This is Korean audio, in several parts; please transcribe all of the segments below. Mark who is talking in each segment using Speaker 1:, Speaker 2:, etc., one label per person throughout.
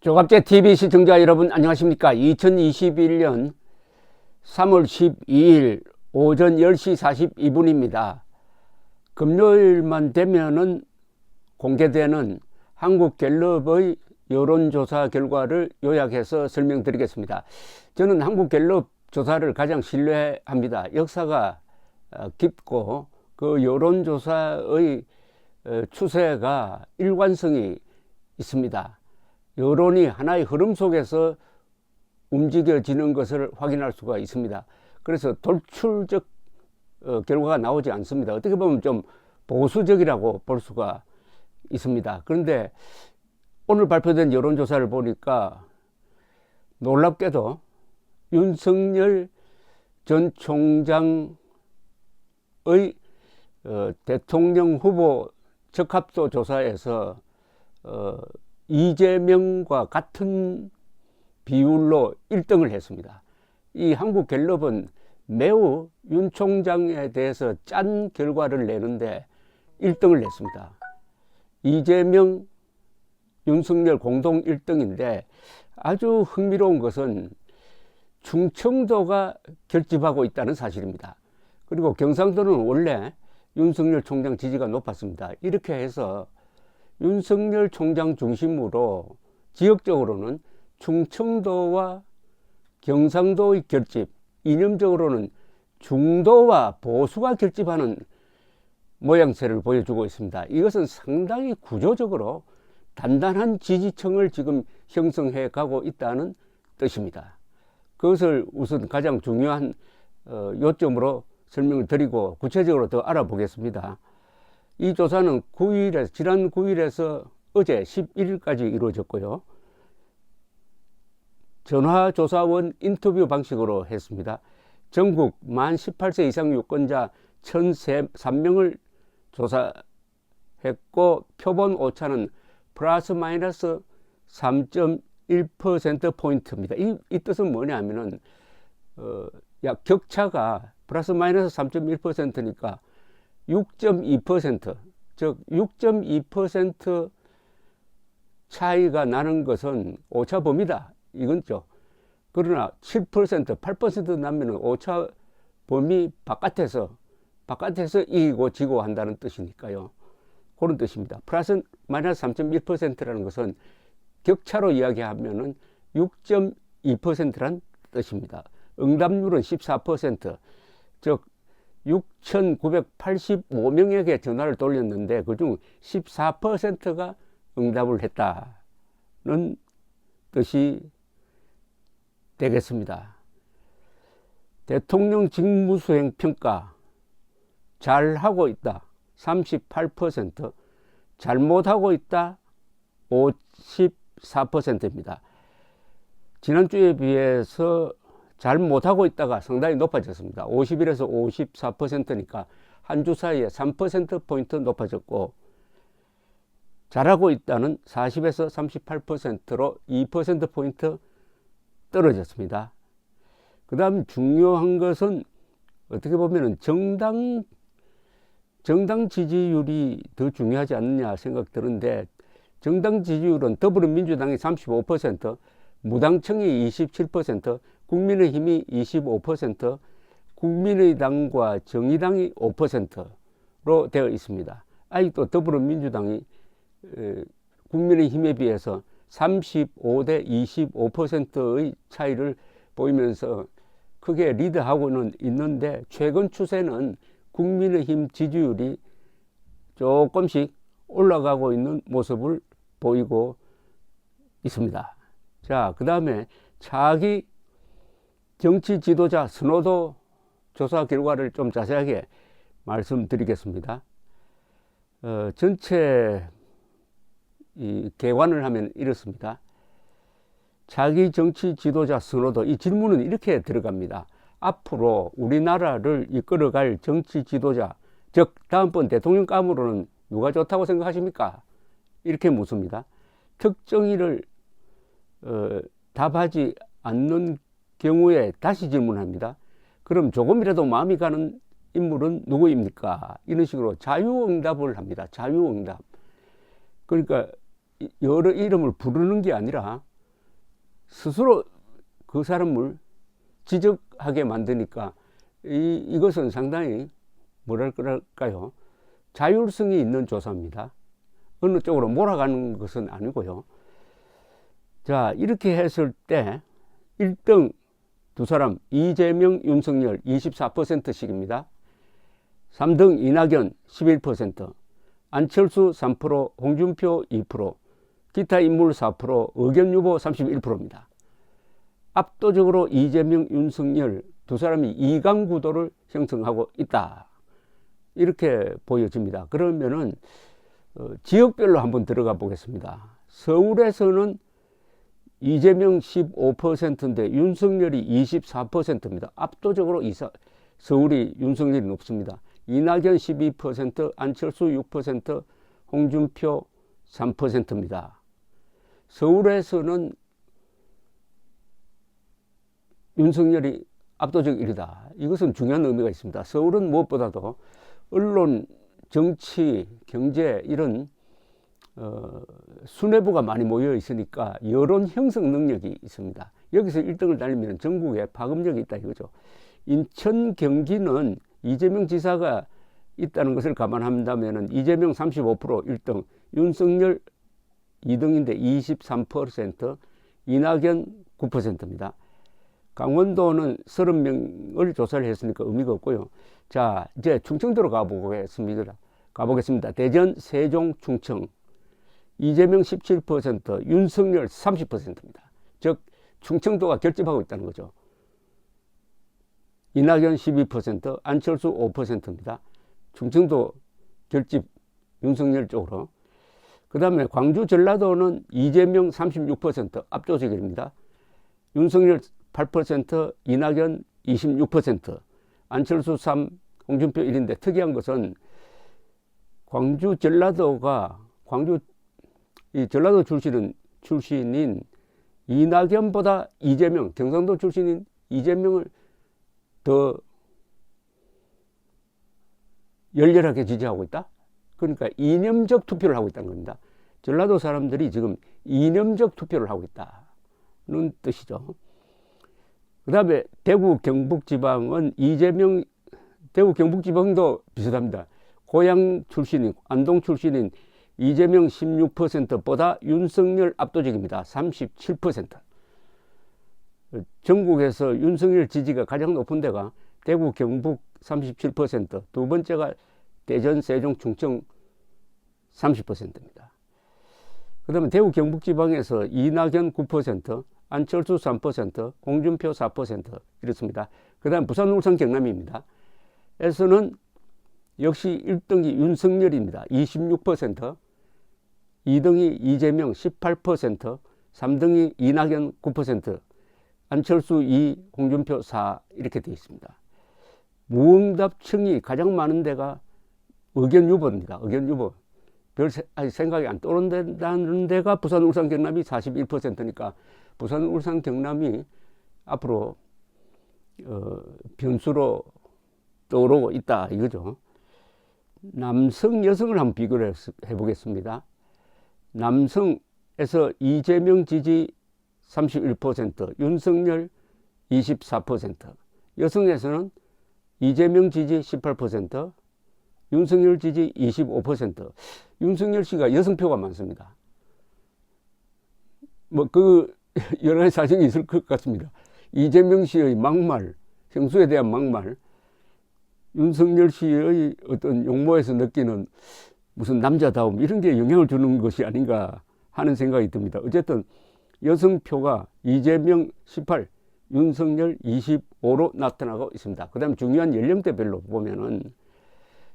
Speaker 1: 조갑제 TV 시청자 여러분 안녕하십니까. 2021년 3월 12일 오전 10시 42분입니다. 금요일만 되면은 공개되는 한국갤럽의 여론조사 결과를 요약해서 설명드리겠습니다. 저는 한국갤럽 조사를 가장 신뢰합니다. 역사가 깊고 그 여론조사의 추세가 일관성이 있습니다. 여론이 하나의 흐름 속에서 움직여지는 것을 확인할 수가 있습니다. 그래서 돌출적 결과가 나오지 않습니다. 어떻게 보면 좀 보수적이라고 볼 수가 있습니다. 그런데 오늘 발표된 여론조사를 보니까 놀랍게도 윤석열 전 총장의 대통령 후보 적합도 조사에서 이재명과 같은 비율로 1등을 했습니다. 이 한국갤럽은 매우 윤 총장에 대해서 짠 결과를 내는데 1등을 냈습니다. 이재명, 윤석열 공동 1등인데 아주 흥미로운 것은 충청도가 결집하고 있다는 사실입니다. 그리고 경상도는 원래 윤석열 총장 지지가 높았습니다. 이렇게 해서 윤석열 총장 중심으로 지역적으로는 충청도와 경상도의 결집, 이념적으로는 중도와 보수가 결집하는 모양새를 보여주고 있습니다. 이것은 상당히 구조적으로 단단한 지지층을 지금 형성해 가고 있다는 뜻입니다. 그것을 우선 가장 중요한 요점으로 설명을 드리고 구체적으로 더 알아보겠습니다. 이 조사는 지난 9일에서 어제 11일까지 이루어졌고요. 전화조사원 인터뷰 방식으로 했습니다. 전국 만 18세 이상 유권자 1,003명을 조사했고 표본 오차는 플러스 마이너스 3.1%포인트입니다. 이 뜻은 뭐냐면은 격차가 플러스 마이너스 3.1%니까 6.2%, 즉 6.2% 차이가 나는 것은 오차 범위다 이건죠. 그러나 7%, 8% 나면은 오차 범위 바깥에서 이기고 지고 한다는 뜻이니까요. 그런 뜻입니다. 플러스 마이너스 3.1%라는 것은 격차로 이야기하면은 6.2%란 뜻입니다. 응답률은 14%, 즉 6,985명에게 전화를 돌렸는데 그중 14%가 응답을 했다는 뜻이 되겠습니다. 대통령 직무수행 평가 잘하고 있다 38%, 잘못하고 있다 54%입니다. 지난주에 비해서 잘 못하고 있다가 상당히 높아졌습니다. 51에서 54%니까 한 주 사이에 3%포인트 높아졌고 잘하고 있다는 40에서 38%로 2%포인트 떨어졌습니다. 그 다음 중요한 것은 어떻게 보면 정당 지지율이 더 중요하지 않느냐 생각 드는데 정당 지지율은 더불어민주당이 35%, 무당층이 27%, 국민의힘이 25%, 국민의당과 정의당이 5%로 되어 있습니다. 아직도 더불어민주당이 국민의힘에 비해서 35대 25%의 차이를 보이면서 크게 리드하고는 있는데 최근 추세는 국민의힘 지지율이 조금씩 올라가고 있는 모습을 보이고 있습니다. 자, 그 다음에 차기 정치 지도자 선호도 조사 결과를 좀 자세하게 말씀드리겠습니다. 전체 개관을 하면 이렇습니다. 차기 정치 지도자 선호도, 이 질문은 이렇게 들어갑니다. 앞으로 우리나라를 이끌어갈 정치 지도자, 즉 다음번 대통령감으로는 누가 좋다고 생각하십니까? 이렇게 묻습니다. 특정인을 답하지 않는 경우에 다시 질문합니다. 그럼 조금이라도 마음이 가는 인물은 누구입니까? 이런 식으로 자유응답을 합니다. 자유응답. 그러니까 여러 이름을 부르는 게 아니라 스스로 그 사람을 지적하게 만드니까 이것은 상당히 뭐랄까요, 자율성이 있는 조사입니다. 어느 쪽으로 몰아가는 것은 아니고요. 자, 이렇게 했을 때 1등 두 사람 이재명, 윤석열 24%씩입니다. 3등 이낙연 11%, 안철수 3%, 홍준표 2%, 기타 인물 4%, 의견 유보 31%입니다. 압도적으로 이재명, 윤석열 두 사람이 이강 구도를 형성하고 있다, 이렇게 보여집니다. 그러면은 지역별로 한번 들어가 보겠습니다. 서울에서는 이재명 15%인데 윤석열이 24%입니다. 압도적으로 서울이 윤석열이 높습니다. 이낙연 12%, 안철수 6%, 홍준표 3%입니다. 서울에서는 윤석열이 압도적 1위다. 이것은 중요한 의미가 있습니다. 서울은 무엇보다도 언론, 정치, 경제 이런 수뇌부가 많이 모여 있으니까 여론 형성 능력이 있습니다. 여기서 1등을 달리면 전국에 파급력이 있다 이거죠. 인천, 경기는 이재명 지사가 있다는 것을 감안한다면 이재명 35% 1등, 윤석열 2등인데 23%, 이낙연 9%입니다. 강원도는 30명을 조사를 했으니까 의미가 없고요. 자, 이제 충청도로 가보겠습니다. 대전, 세종, 충청. 이재명 17%, 윤석열 30%입니다. 즉 충청도가 결집하고 있다는 거죠. 이낙연 12%, 안철수 5%입니다. 충청도 결집 윤석열 쪽으로. 그 다음에 광주, 전라도는 이재명 36% 압도적입니다. 윤석열 8%, 이낙연 26%, 안철수 3, 홍준표 1인데 특이한 것은 광주, 전라도가 이 전라도 출신인 이낙연보다 이재명, 경상도 출신인 이재명을 더 열렬하게 지지하고 있다. 그러니까 이념적 투표를 하고 있다는 겁니다. 전라도 사람들이 지금 이념적 투표를 하고 있다는 뜻이죠. 그 다음에 대구, 경북지방은 대구, 경북지방도 비슷합니다. 고양 출신인, 안동 출신인 이재명 16%보다 윤석열 압도적입니다. 37%. 전국에서 윤석열 지지가 가장 높은 데가 대구, 경북 37%, 두 번째가 대전, 세종, 충청 30%입니다. 그 다음에 대구, 경북지방에서 이낙연 9%, 안철수 3%, 홍준표 4% 이렇습니다. 그 다음 부산, 울산, 경남입니다. 에서는 역시 1등이 윤석열입니다. 26%, 2등이 이재명 18%, 3등이 이낙연 9%, 안철수 2, 홍준표 4 이렇게 되어 있습니다. 무응답층이 가장 많은 데가 의견 유보입니다. 의견 유보. 별 생각이 안 떠오른다는 데가 부산, 울산, 경남이 41%니까 부산, 울산, 경남이 앞으로 변수로 떠오르고 있다 이거죠. 남성, 여성을 한번 비교를 해보겠습니다. 남성에서 이재명 지지 31%, 윤석열 24%, 여성에서는 이재명 지지 18%, 윤석열 지지 25%. 윤석열 씨가 여성표가 많습니다. 여러 가지 사정이 있을 것 같습니다. 이재명 씨의 막말, 형수에 대한 막말, 윤석열 씨의 어떤 용모에서 느끼는 무슨 남자다움, 이런 게 영향을 주는 것이 아닌가 하는 생각이 듭니다. 어쨌든 여성표가 이재명 18, 윤석열 25로 나타나고 있습니다. 그 다음에 중요한 연령대별로 보면은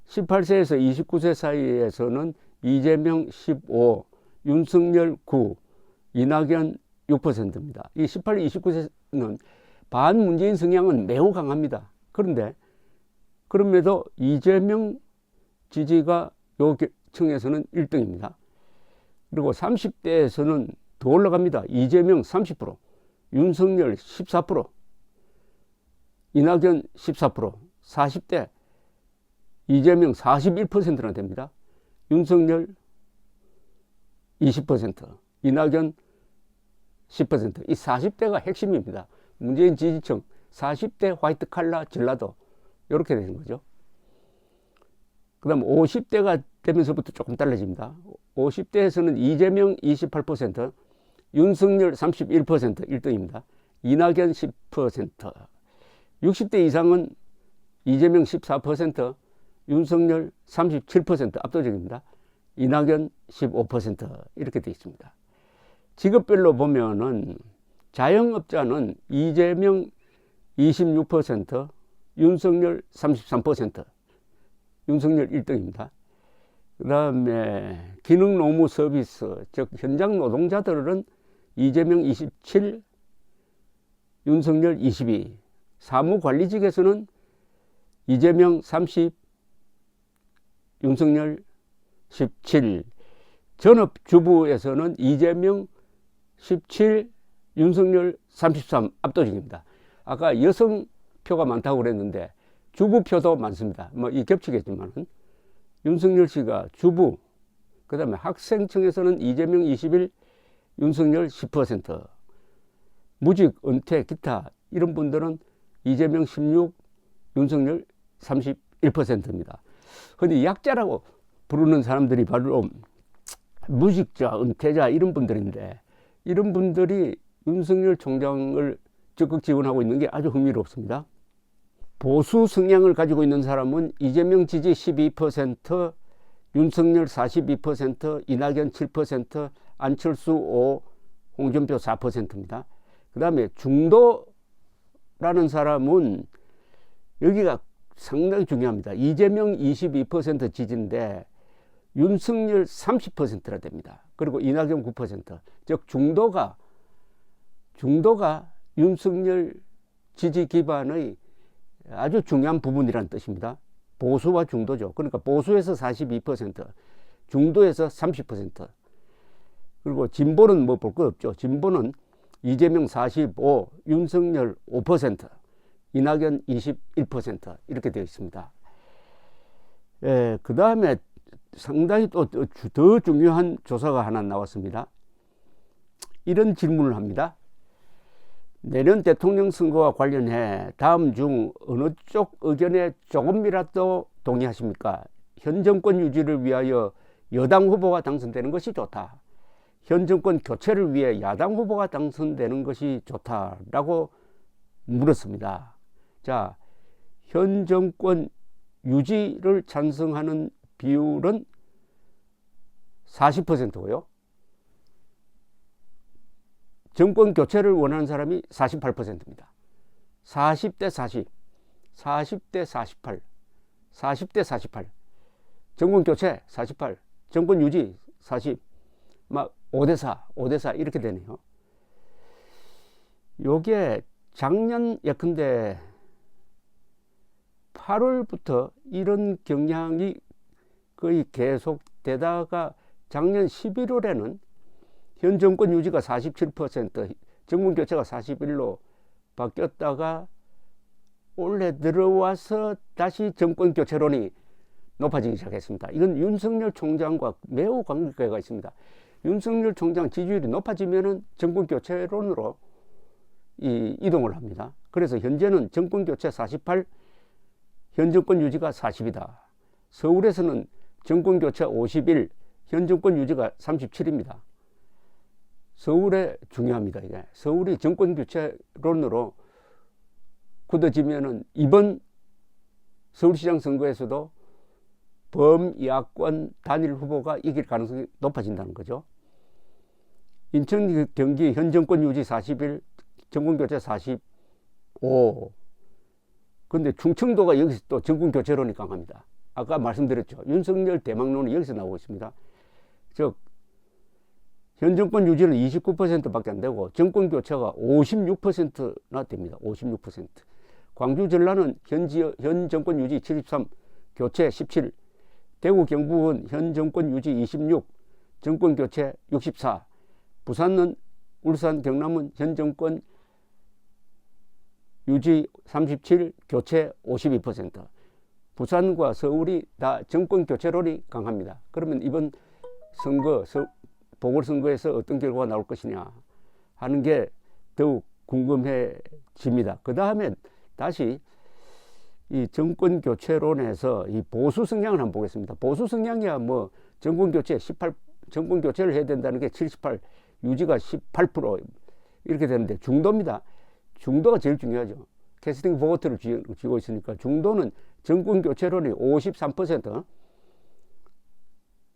Speaker 1: 18세에서 29세 사이에서는 이재명 15, 윤석열 9, 이낙연 6%입니다. 이 18, 29세는 반문재인 성향은 매우 강합니다. 그럼에도 이재명 지지가 요 층에서는 1등입니다. 그리고 30대에서는 더 올라갑니다. 이재명 30%, 윤석열 14%, 이낙연 14%, 40대 이재명 41%나 됩니다. 윤석열 20%, 이낙연 10%. 이 40대가 핵심입니다. 문재인 지지층 40대 화이트 칼라 전라도 이렇게 되는 거죠. 그 다음 50대가 되면서부터 조금 달라집니다. 50대에서는 이재명 28%, 윤석열 31% 1등입니다. 이낙연 10%, 60대 이상은 이재명 14%, 윤석열 37% 압도적입니다. 이낙연 15% 이렇게 되어 있습니다. 직업별로 보면은 자영업자는 이재명 26%, 윤석열 33%, 윤석열 1등입니다. 그 다음에 기능노무 서비스, 즉 현장 노동자들은 이재명 27, 윤석열 22, 사무관리직에서는 이재명 30, 윤석열 17, 전업주부에서는 이재명 17, 윤석열 33 압도적입니다. 아까 여성표가 많다고 그랬는데 주부표도 많습니다. 뭐 이 겹치겠지만은 윤석열 씨가 주부, 그 다음에 학생층에서는 이재명 21, 윤석열 10%, 무직, 은퇴, 기타 이런 분들은 이재명 16, 윤석열 31%입니다. 근데 약자라고 부르는 사람들이 바로 무직자, 은퇴자 이런 분들인데 이런 분들이 윤석열 총장을 적극 지원하고 있는 게 아주 흥미롭습니다. 보수 성향을 가지고 있는 사람은 이재명 지지 12%, 윤석열 42%, 이낙연 7%, 안철수 5%, 홍준표 4%입니다. 그 다음에 중도라는 사람은 여기가 상당히 중요합니다. 이재명 22% 지지인데 윤석열 30%라 됩니다. 그리고 이낙연 9%. 즉 중도가 윤석열 지지 기반의 아주 중요한 부분이라는 뜻입니다. 보수와 중도죠. 그러니까 보수에서 42%, 중도에서 30%. 그리고 진보는 뭐 볼 것 없죠. 진보는 이재명 45, 윤석열 5%, 이낙연 21% 이렇게 되어 있습니다. 그 다음에 상당히 또 더 중요한 조사가 하나 나왔습니다. 이런 질문을 합니다. 내년 대통령 선거와 관련해 다음 중 어느 쪽 의견에 조금이라도 동의하십니까? 현 정권 유지를 위하여 여당 후보가 당선되는 것이 좋다. 현 정권 교체를 위해 야당 후보가 당선되는 것이 좋다라고 물었습니다. 자, 현 정권 유지를 찬성하는 비율은 40%고요. 정권 교체를 원하는 사람이 48%입니다. 40대 40, 40대 48, 40대 48. 정권 교체 48, 정권 유지 40, 막 5대4, 5대4 이렇게 되네요. 요게 작년 예컨대 8월부터 이런 경향이 거의 계속되다가 작년 11월에는 현 정권 유지가 47%, 정권 교체가 41로 바뀌었다가 올해 들어와서 다시 정권 교체론이 높아지기 시작했습니다. 이건 윤석열 총장과 매우 관계가 있습니다. 윤석열 총장 지지율이 높아지면은 정권 교체론으로 이동을 합니다. 그래서 현재는 정권 교체 48, 현 정권 유지가 40이다. 서울에서는 정권 교체 51, 현 정권 유지가 37입니다. 서울에 중요합니다. 이게 서울이 정권 교체론으로 굳어지면은 이번 서울시장 선거에서도 범야권 단일 후보가 이길 가능성이 높아진다는 거죠. 인천, 경기 현 정권 유지 41, 정권 교체 45. 근데 충청도가 여기서 또 정권 교체론이 강합니다. 아까 말씀드렸죠. 윤석열 대망론이 여기서 나오고 있습니다. 즉 현 정권 유지는 29%밖에 안 되고 정권 교체가 56%나 됩니다. 56%. 광주 전라는 현 정권 유지 73, 교체 17. 대구 경북은 현 정권 유지 26, 정권 교체 64. 부산은 울산 경남은 현 정권 유지 37, 교체 52%. 부산과 서울이 다 정권 교체론이 강합니다. 그러면 이번 선거 보궐선거에서 어떤 결과가 나올 것이냐 하는 게 더욱 궁금해집니다. 그 다음에 다시 이 정권 교체론에서 이 보수 성향을 한번 보겠습니다. 보수 성향이야 뭐 정권 교체를 해야 된다는 게 78, 유지가 18% 이렇게 되는데 중도입니다. 중도가 제일 중요하죠. 캐스팅 보트를 쥐고 있으니까 중도는 정권 교체론이 53%,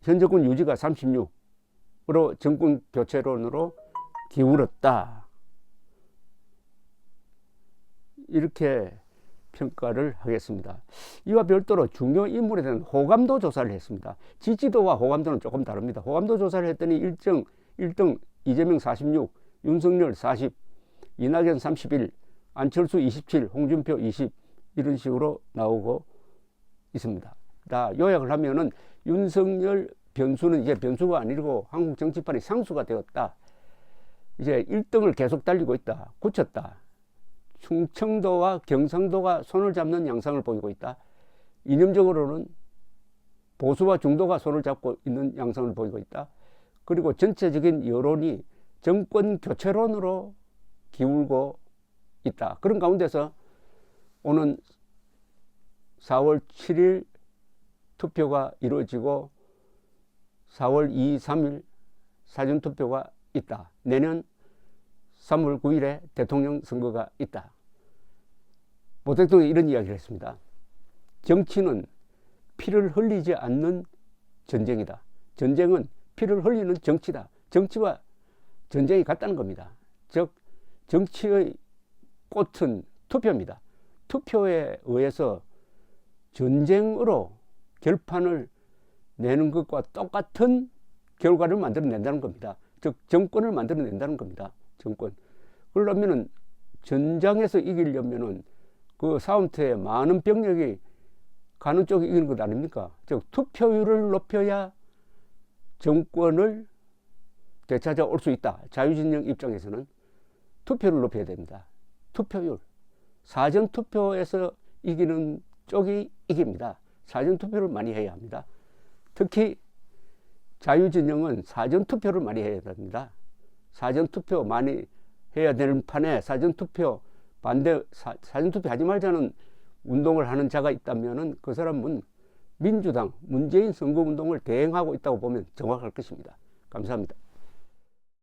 Speaker 1: 현 정권 유지가 36으로 정권 교체론으로 기울었다. 이렇게 평가를 하겠습니다. 이와 별도로 중요 인물에 대한 호감도 조사를 했습니다. 지지도와 호감도는 조금 다릅니다. 호감도 조사를 했더니 1등 이재명 46, 윤석열 40, 이낙연 31, 안철수 27, 홍준표 20 이런 식으로 나오고 있습니다. 다 요약을 하면은 윤석열 변수는 이제 변수가 아니고 한국 정치판이 상수가 되었다. 이제 1등을 계속 달리고 있다. 굳혔다. 충청도와 경상도가 손을 잡는 양상을 보이고 있다. 이념적으로는 보수와 중도가 손을 잡고 있는 양상을 보이고 있다. 그리고 전체적인 여론이 정권 교체론으로 기울고 있다. 그런 가운데서 오는 4월 7일 투표가 이루어지고 4월 2, 3일 사전투표가 있다. 내년 3월 9일에 대통령 선거가 있다. 모 대통령이 이런 이야기를 했습니다. 정치는 피를 흘리지 않는 전쟁이다. 전쟁은 피를 흘리는 정치다. 정치와 전쟁이 같다는 겁니다. 즉 정치의 꽃은 투표입니다. 투표에 의해서 전쟁으로 결판을 내는 것과 똑같은 결과를 만들어낸다는 겁니다. 즉 정권을 만들어낸다는 겁니다. 정권. 그러려면은 전장에서 이기려면은 그 싸움터에 많은 병력이 가는 쪽이 이기는 것 아닙니까? 즉 투표율을 높여야 정권을 되찾아올 수 있다. 자유진영 입장에서는 투표를 높여야 됩니다. 투표율. 사전투표에서 이기는 쪽이 이깁니다. 사전투표를 많이 해야 합니다. 특히 자유진영은 사전투표를 많이 해야 됩니다. 사전투표 많이 해야 되는 판에 사전투표 하지 말자는 운동을 하는 자가 있다면 그 사람은 민주당, 문재인 선거운동을 대행하고 있다고 보면 정확할 것입니다. 감사합니다.